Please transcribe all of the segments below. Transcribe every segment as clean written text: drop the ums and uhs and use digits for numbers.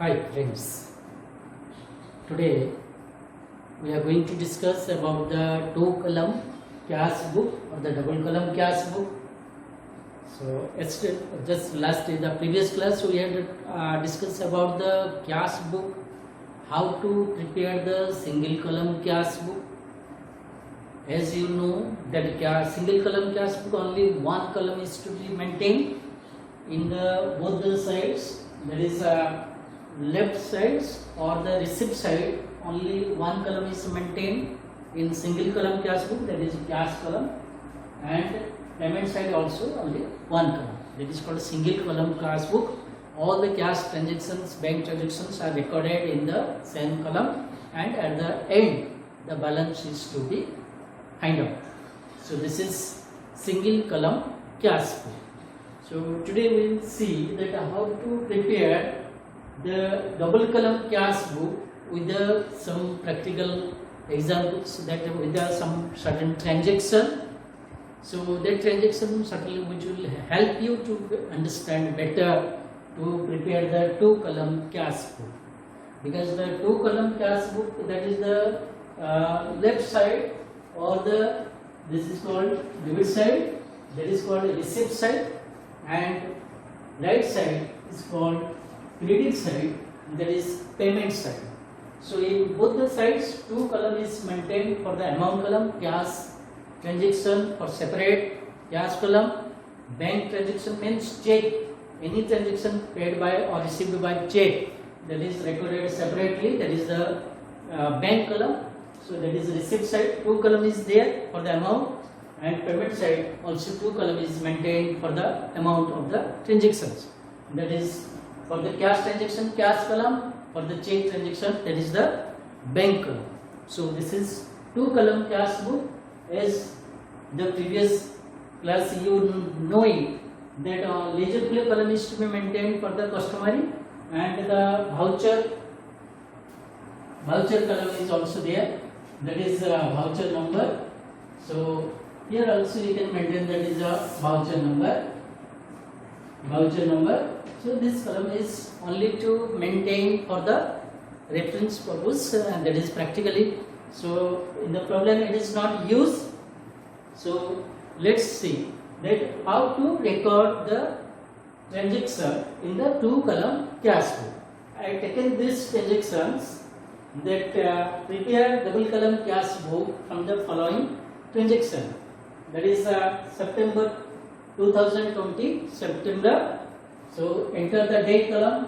Hi friends, today we are going to discuss about the two column cash book or the double column cash book. So just last in the previous class we had discussed about the cash book, how to prepare the single column cash book. As you know that single column cash book only one column is to be maintained in the both the sides, that is left sides or the receipt side only one column is maintained in single column cash book, that is cash column, and payment side also only one column, that is called single column cash book. All the cash transactions, bank transactions are recorded in the same column, and at the end the balance is to be find out. So this is single column cash book. So today we will see that how to prepare the double column cash book with some practical examples, that with some certain transaction. So that transaction certainly which will help you to understand better to prepare the two column cash book, because the two column cash book, that is the left side or this is called debit side, that is called receipt side, and right side is called credit side, that is payment side. So in both the sides two column is maintained. For the amount column, cash transaction for separate, cash column bank transaction means check, any transaction paid by or received by check, that is recorded separately, that is the bank column. So that is receipt side, two column is there for the amount, and payment side also two column is maintained for the amount of the transactions, that is for the cash transaction cash column, for the check transaction that is the bank column. So this is two column cash book. As the previous class you know it, that ledger play column is to be maintained for the customary, and the voucher column is also there, that is voucher number. So here also you can maintain, that is a voucher number. So this column is only to maintain for the reference purpose, and that is practically. So in the problem it is not used. So let's see that how to record the transaction in the two column cash book. I have taken these transactions, that prepare double column cash book from the following transaction, that is September 2020 September. So enter the date column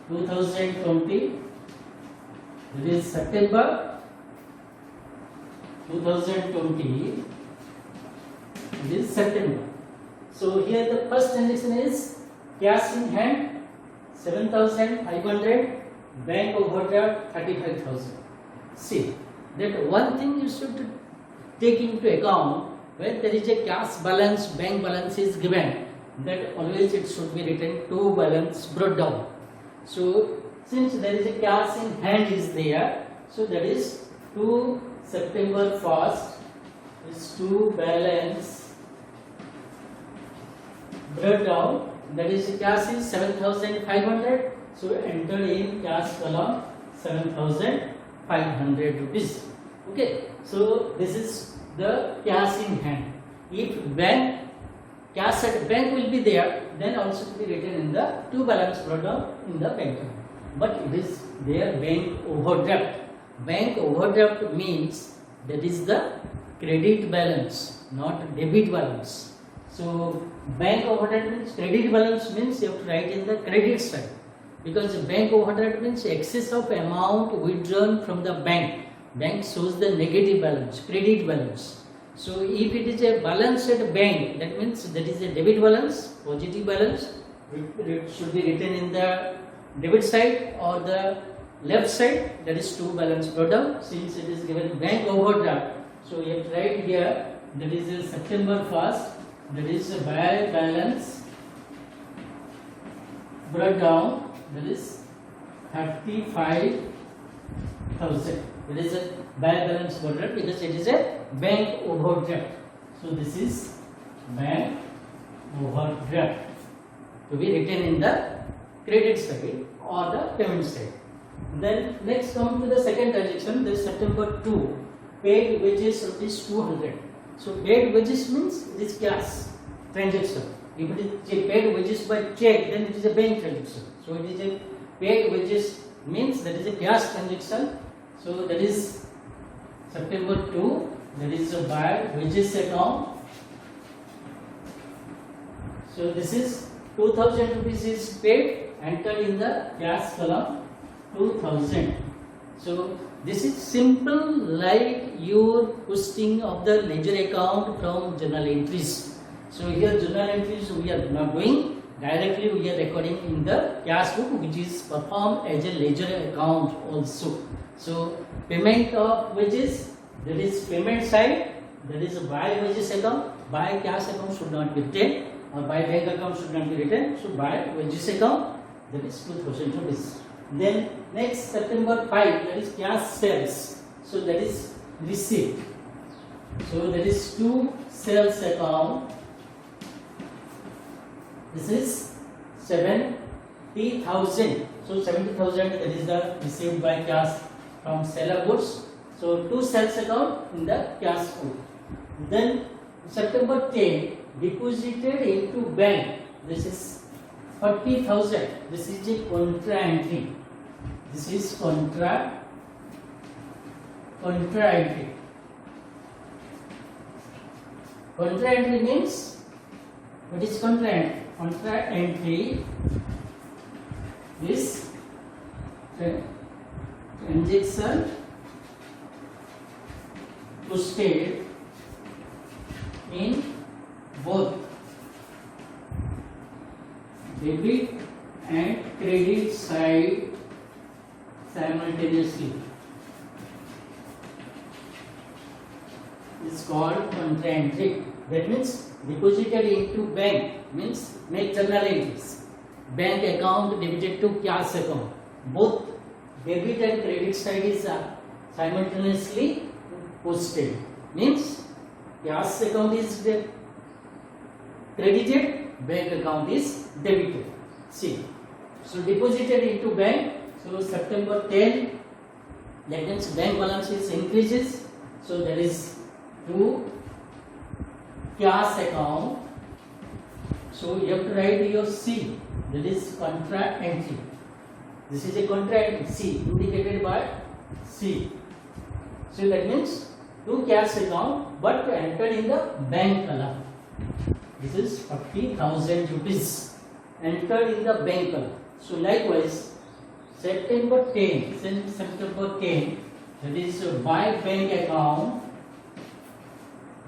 2020, that is September 2020, it is September. So here the first transaction is cash in hand 7,500, bank overdraft 35,000. See that one thing you should take into account, when there is a cash balance, bank balance is given, that always it should be written two balance brought down. So since there is a cash in hand is there, so that is 2 September 1st is two balance brought down, that is cash is 7,500. So enter in cash column 7,500 rupees. Okay, so this is the cash in hand. If cash at bank will be there, then also to be written in the two balance brought down in the bank account. But it is there bank overdraft. Bank overdraft means that is the credit balance, not debit balance. So bank overdraft means credit balance, means you have to write in the credit side, because bank overdraft means excess of amount withdrawn from the bank. Bank shows the negative balance, credit balance. So if it is a balance at bank, that means that is a debit balance, positive balance. It should be written in the debit side or the left side, that is two balance brought down. Since it is given bank overdraft, so you have to write here, that is a September 1st, that is a balance brought down, that is 35,000. It is a balance overdraft because it is a bank overdraft. So this is bank overdraft to be written in the credit side or the payment side. Then next come to the second transaction, that is September 2, paid wages rupees 200. So paid wages means it is cash transaction. If it is a paid wages by check, then it is a bank transaction. So it is a paid wages means that is a cash transaction. So that is September 2, that is by wages account. So this is 2000 rupees is paid, entered in the cash column 2000. So this is simple like your posting of the ledger account from journal entries. So here journal entries we are not doing, directly we are recording in the cash book, which is performed as a ledger account also. So payment of wages, that is payment side, that is by wages account, by cash account should not be written, or by bank account should not be written. So by wages account, that is 2000 rupees. Then next September 5, that is cash sales. So that is receipt. So that is to sales account. This is 70,000. So 70,000, that is the received by cash from seller goods. So to sales account in the cash book. Then September 10, deposited into bank. This is 40,000. This is a contra entry. This is contra entry. Contra entry means, what is contra entry? Contra entry is transaction posted in both debit and credit side simultaneously. It's called contra entry. That means deposited into bank means make journal entries. Bank account debited to cash account. Both debit and credit side is simultaneously posted. Means cash account is credited, bank account is debited. See, so deposited into bank. So September 10, that means bank balance is increases. So that is to cash account. So you have to write your C. That is contra entry. This is a contra entry C, indicated by C. So that means to cash account, but entered in the bank column. This is 40,000 rupees entered in the bank column. So likewise, September 10, that is by bank account.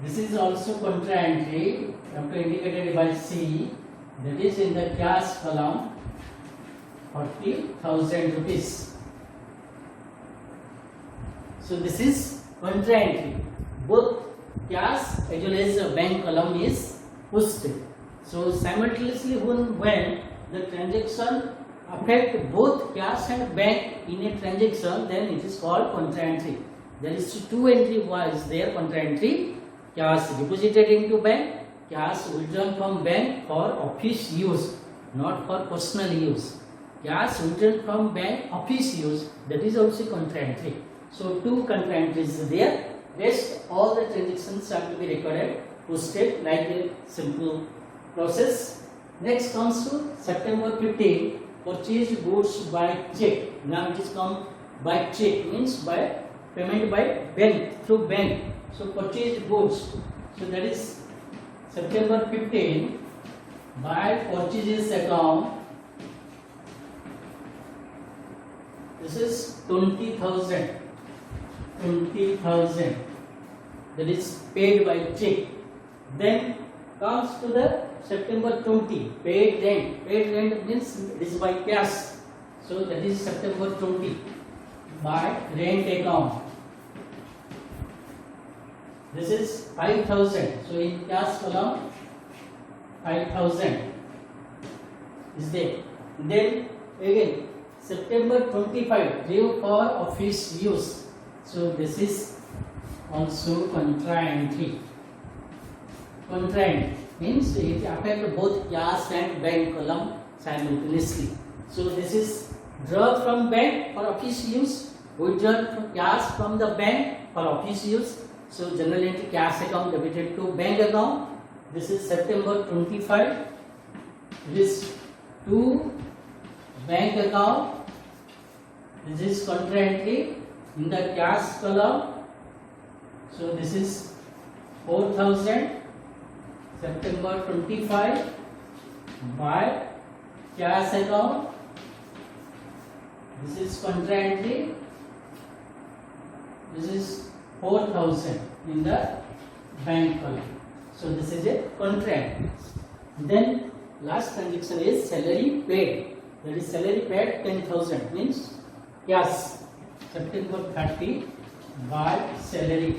This is also contra entry, after indicated by C, that is in the cash column, 40,000 rupees. So this is contra entry. Both cash as well as bank column is posted. So simultaneously when the transaction affect both cash and bank in a transaction, then it is called contra entry. There is two entry was there, contra entry. Cash deposited into bank, cash withdrawn from bank for office use, not for personal use. Cash withdrawn from bank office use, that is also contra entry. So two contra entries there. Rest all the transactions have to be recorded, posted like a simple process. Next comes to September 15, purchased goods by check. Now it is come by check, means by payment by bank, through bank. So purchased goods. So that is September 15 by purchases account. This is 20,000. That is paid by check. Then comes to the September 20, paid rent. Paid rent means it is by cash. So that is September 20 by rent account. This is 5,000. So in cash column, 5,000 is there. Then again September 25, due for office use. So this is also contra entry. Contra entry means it affects both cash and bank column simultaneously. So this is Draw from bank for office use, withdraw cash from the bank for office use. So general entry cash account debited to bank account. This is September 25. This to bank account. This is contra entry in the cash column. So this is 4,000 September 25 by cash account. This is contra entry. This is 4,000 in the bank column. So this is a contra entry. Then last transaction is salary paid. That is salary paid 10,000 means yes, September 30 by salary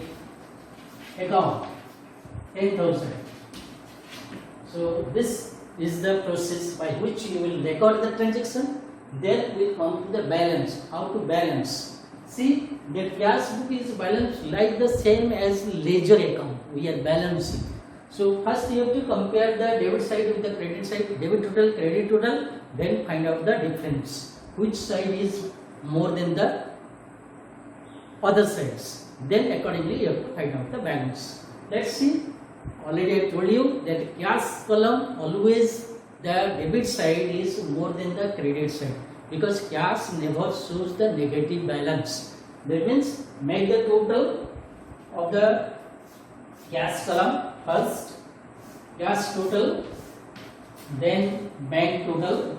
account 10,000. So this is the process by which you will record the transaction. Then we come to the balance. How to balance? See, the cash book is balanced like the same as ledger account. We are balancing. So first you have to compare the debit side with the credit side. Debit total, credit total. Then find out the difference. Which side is more than the other sides. Then accordingly you have to find out the balance. Let's see. Already I told you that cash column always the debit side is more than the credit side, because cash never shows the negative balance. That means make the total of the cash column first, cash total, then bank total.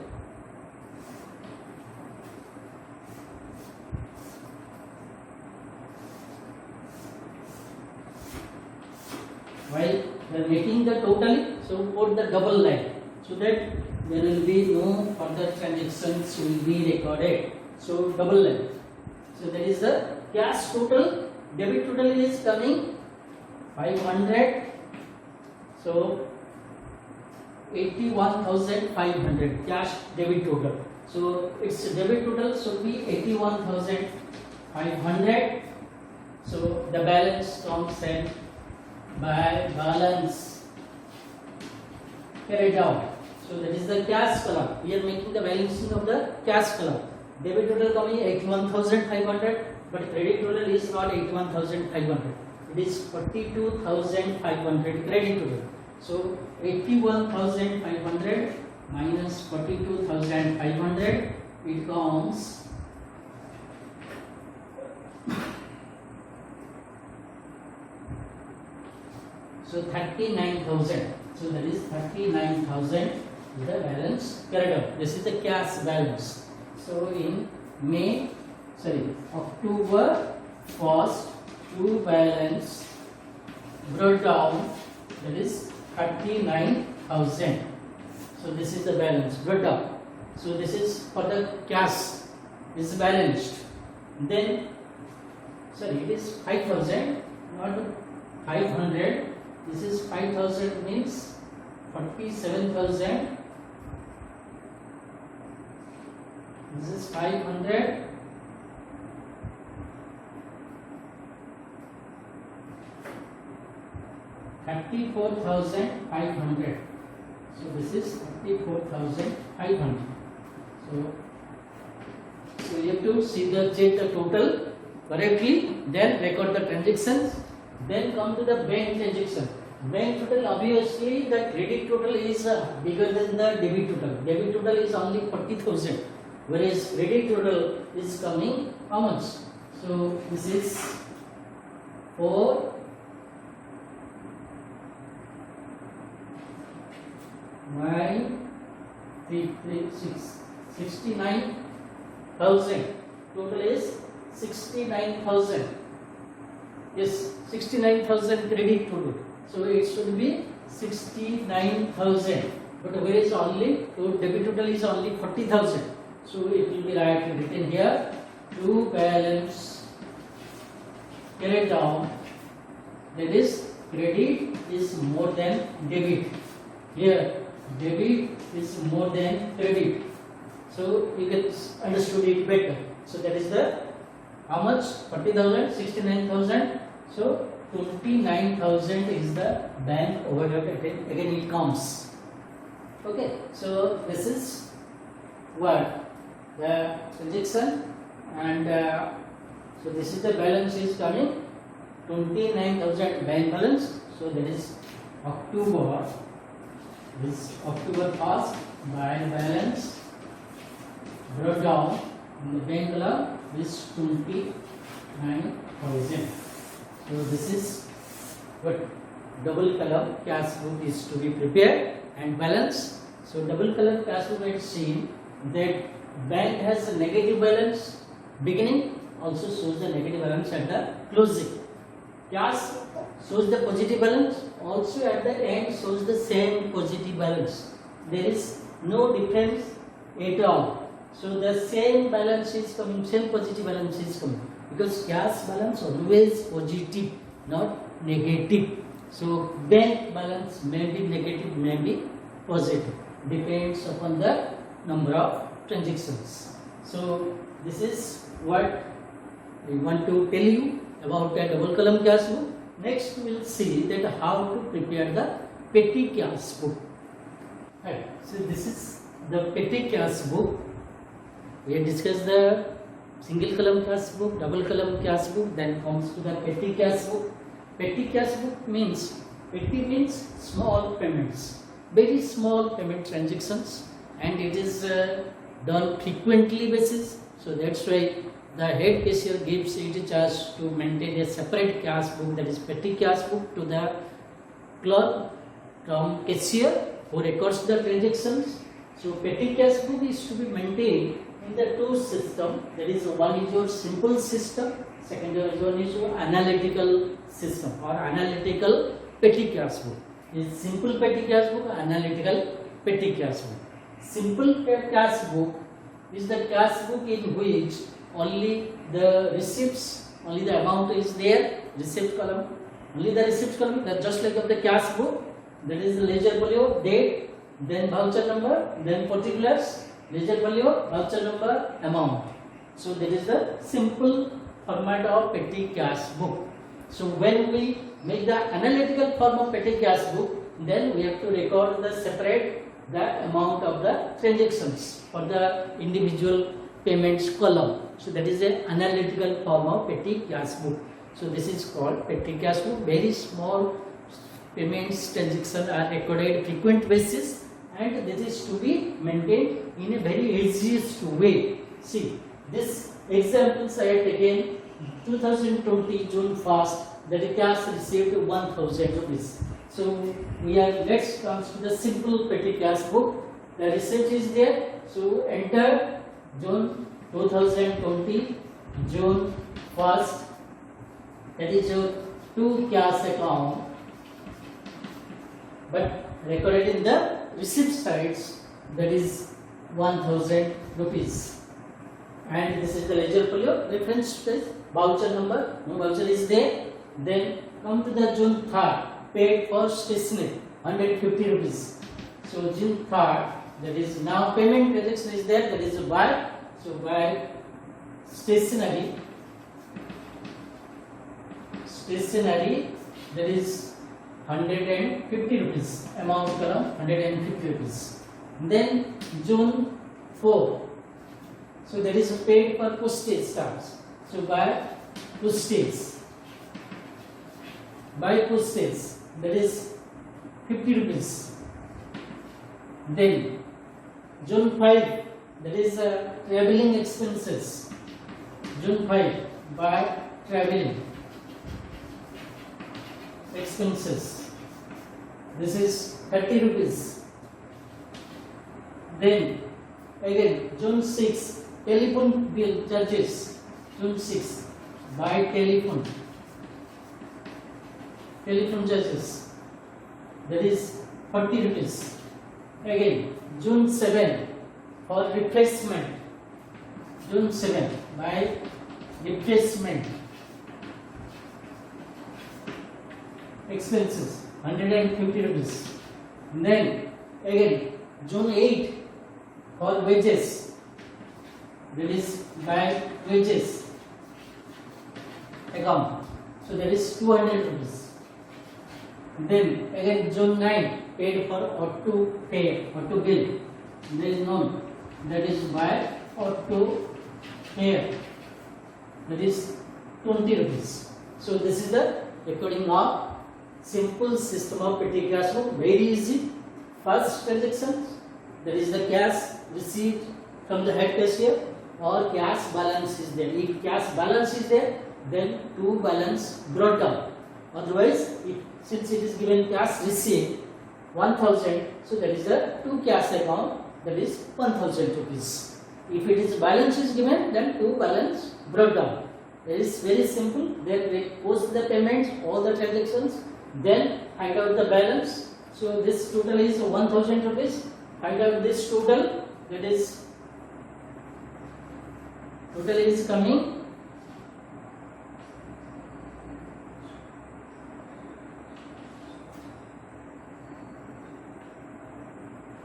While we are making the total, so put the double line so that there will be no further transactions will be recorded. So double line. So that is the cash total. Debit total is coming 500. So 81,500 cash debit total. So its debit total should be 81,500. So the balance comes in by balance carried out. So that is the cash column. We are making the balancing of the cash column. Debit total coming 81,500, but credit total is not 81,500. It is 42,500 credit total. So 81,500 minus 42,500, it comes so 39,000. So that is 39,000 is the balance carried out. This is the cash balance. So in October 1st, to balance brought down, that is 39,000. So this is the balance brought down. So this is for the cash is balanced. Then it is 5,000, not 500. This is 5,000 means 47,000. This is 500. $34,500. So this is 34,500. So you have to check the total correctly, then record the transactions, then come to the bank transaction. Bank total, obviously the credit total is bigger than the debit total. Debit total is only 40,000, whereas credit total is coming how much? So this is 4 9 3 3 6 69,000. Total is 69,000. Yes, 69,000 credit total. So it should be 69,000. But where is only debit total is only 40,000. So it will be written here to balance carried down. That is credit is more than debit. Here debit is more than credit. So you get understood it better. So that is the how much? 40,000, 69,000. So 29,000 is the bank overdraft. Again it comes. Okay. So this is what the transaction, and so this is the balance is coming 29,000 bank balance. So that is October. This October 1st bank balance brought down in the bank column is 29,000. So this is what double column cash book is to be prepared and balanced. So double column cash book has seen that bank has a negative balance beginning, also shows the negative balance at the closing. Cash shows the positive balance, also at the end shows the same positive balance. There is no difference at all. So the same balance is coming, same positive balance is coming, because cash balance always positive, not negative. So bank balance may be negative, may be positive, depends upon the number of transactions. So this is what we want to tell you about the double column cash book. Next we will see that how to prepare the petty cash book. Right. So this is the petty cash book. We have discussed the single column cash book, double column cash book, then comes to the petty cash book. Petty cash book means, petty means small payments, very small payment transactions, and it is done frequently basis. So that's why the head cashier gives it charge to maintain a separate cash book, that is petty cash book, to the clerk from cashier who records the transactions. So petty cash book is to be maintained in the two system, that is one is your simple system, second one is your analytical system or analytical petty cash book. Is simple petty cash book, analytical petty cash book. Simple cash book is the cash book in which only the receipts, only the amount is there, receipt column, only the receipt column, that just like of the cash book, that is the ledger folio, date, then voucher number, then particulars, ledger folio, voucher number, amount. So that is the simple format of petty cash book. So when we make the analytical form of petty cash book, then we have to record the separate the amount of the transactions for the individual payments column. So that is an analytical form of petty cash book. So this is called petty cash book. Very small payments transactions are recorded frequent basis, and this is to be maintained in a very easiest way. See, this examples I have taken 2020 June 1st, that cash received 1,000 rupees. So we are, let's come to the simple petty cash book. The receipt is there. So enter June 2020 June 1st, that is your two cash account, but recorded in the receipt sides, that is 1,000 rupees. And this is the ledger folio, reference page, voucher number, no voucher is there. Then come to the June 3rd, paid for stationery, 150 rupees. So June 3rd, that is now payment transaction is there, that is buy. So buy stationery, that is 150 rupees, amount column 150 rupees. Then June 4, so that is paid for postage charge. So buy postage, that is 50 rupees. Then June 5, that is traveling expenses. June 5, buy traveling expenses. This is 30 rupees. Then again June 6, telephone bill charges. June 6, buy telephone charges, that is 40 rupees. Again June 7, for refreshment. June 7, buy refreshment expenses, 150 rupees. Then again June 8, for wages, that is buy wages account, so that is 200 rupees. Then again June 9, paid for auto bill, there is none, that is buy auto fare, that is 20 rupees. So this is the recording of simple system of petty cash book. Very easy. First transaction, that is the cash received from the head cashier or cash balance is there. If cash balance is there, then to balance brought down. Otherwise, since it is given cash received 1000, so that is the to cash account, that is 1000 rupees. If it is balance is given, then to balance brought down. It is very simple. Then we post the payments, all the transactions, then find out the balance. So this total is 1000 rupees. Find out this total, that is total is coming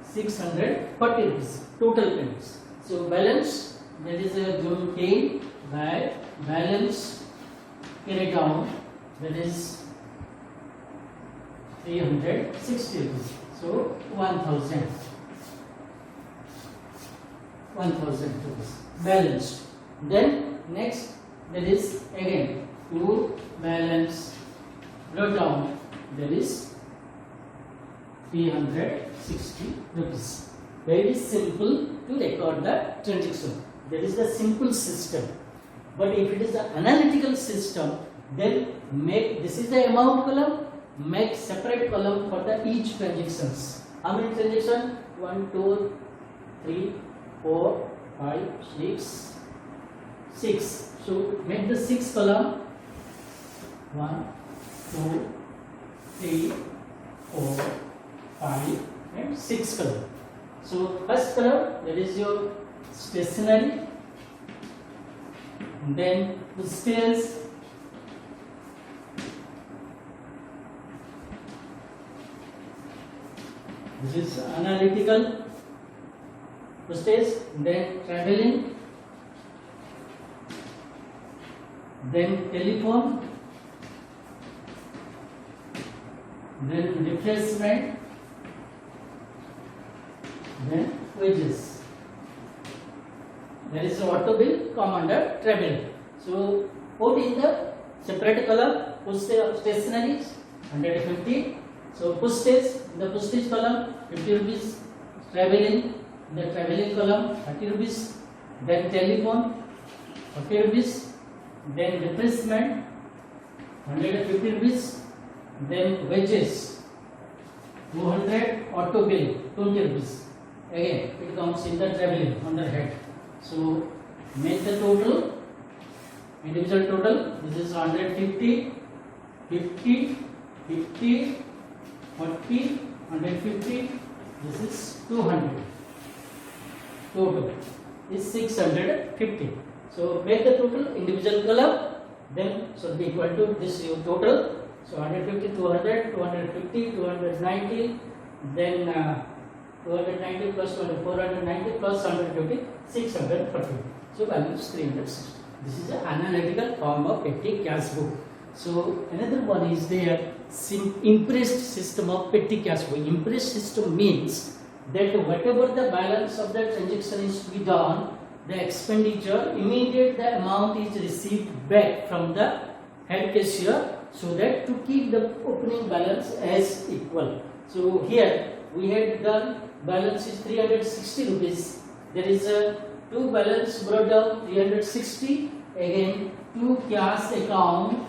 640 rupees total payments. So balance, that is being paid by balance carried down, that is 360 rupees. So 1000 rupees balanced. Then next, that is again to balance brought down, that is 360 rupees. Very simple to record the transaction. That is the simple system. But if it is the analytical system, then make, this is the amount column, make separate column for the each transactions. How many transactions? 1, 2, 3, 4, 5, 6. So make the 6 column. 1, 2, 3, 4, 5 and 6 column. So first column, that is your stationery, then postage, this is analytical postage, then traveling, then telephone, then refreshment, then wages. There is auto bill come under travel. So put in the separate column postage stationery 150. So postage, in the postage column 50 rupees. Traveling, in the traveling column 30 rupees. Then telephone 40 rupees. Then refreshment 150 rupees. Then wages 200. Auto bill 20 rupees. Again it comes in the traveling on the head. So make the total, individual total. This is 150, 50, 50, 40, 150. This is 200. Total is 650. So make the total, individual column. Then should be equal to this your total. So 150, 200, 250, 290. Then 290 plus 490 plus 150, 640. So value is 360. This is an analytical form of petty cash book. So another one is there, impressed system of petty cash book. Impressed system means that whatever the balance of the transaction is to be done, the expenditure, immediate the amount is received back from the head cashier, so that to keep the opening balance as equal. So here we had done balance is 360 rupees. There is a to balance brought down 360. Again to cash account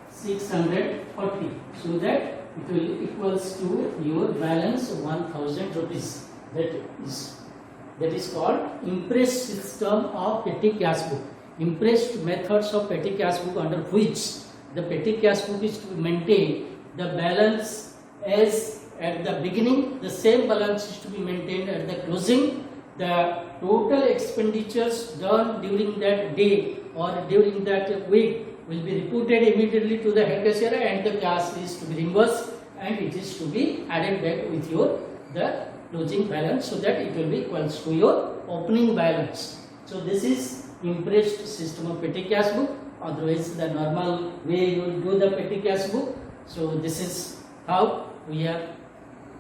640. So that it will equals to your balance 1000 rupees. That is called impressed system of petty cash book. Impressed methods of petty cash book, under which the petty cash book is to maintain the balance as at the beginning, the same balance is to be maintained at the closing. The total expenditures done during that day or during that week will be reported immediately to the head cashier, and the cash is to be reimbursed and it is to be added back with your the closing balance, so that it will be equals to your opening balance. So this is impressed system of petty cash book. Otherwise the normal way you will do the petty cash book. So this is how we are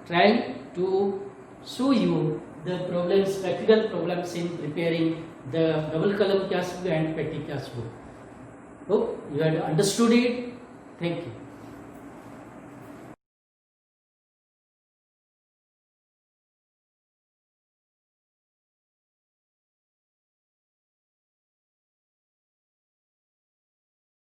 trying to show you the problems, practical problems in preparing the double column CAS book and petty CAS book. Hope you had understood it. Thank you.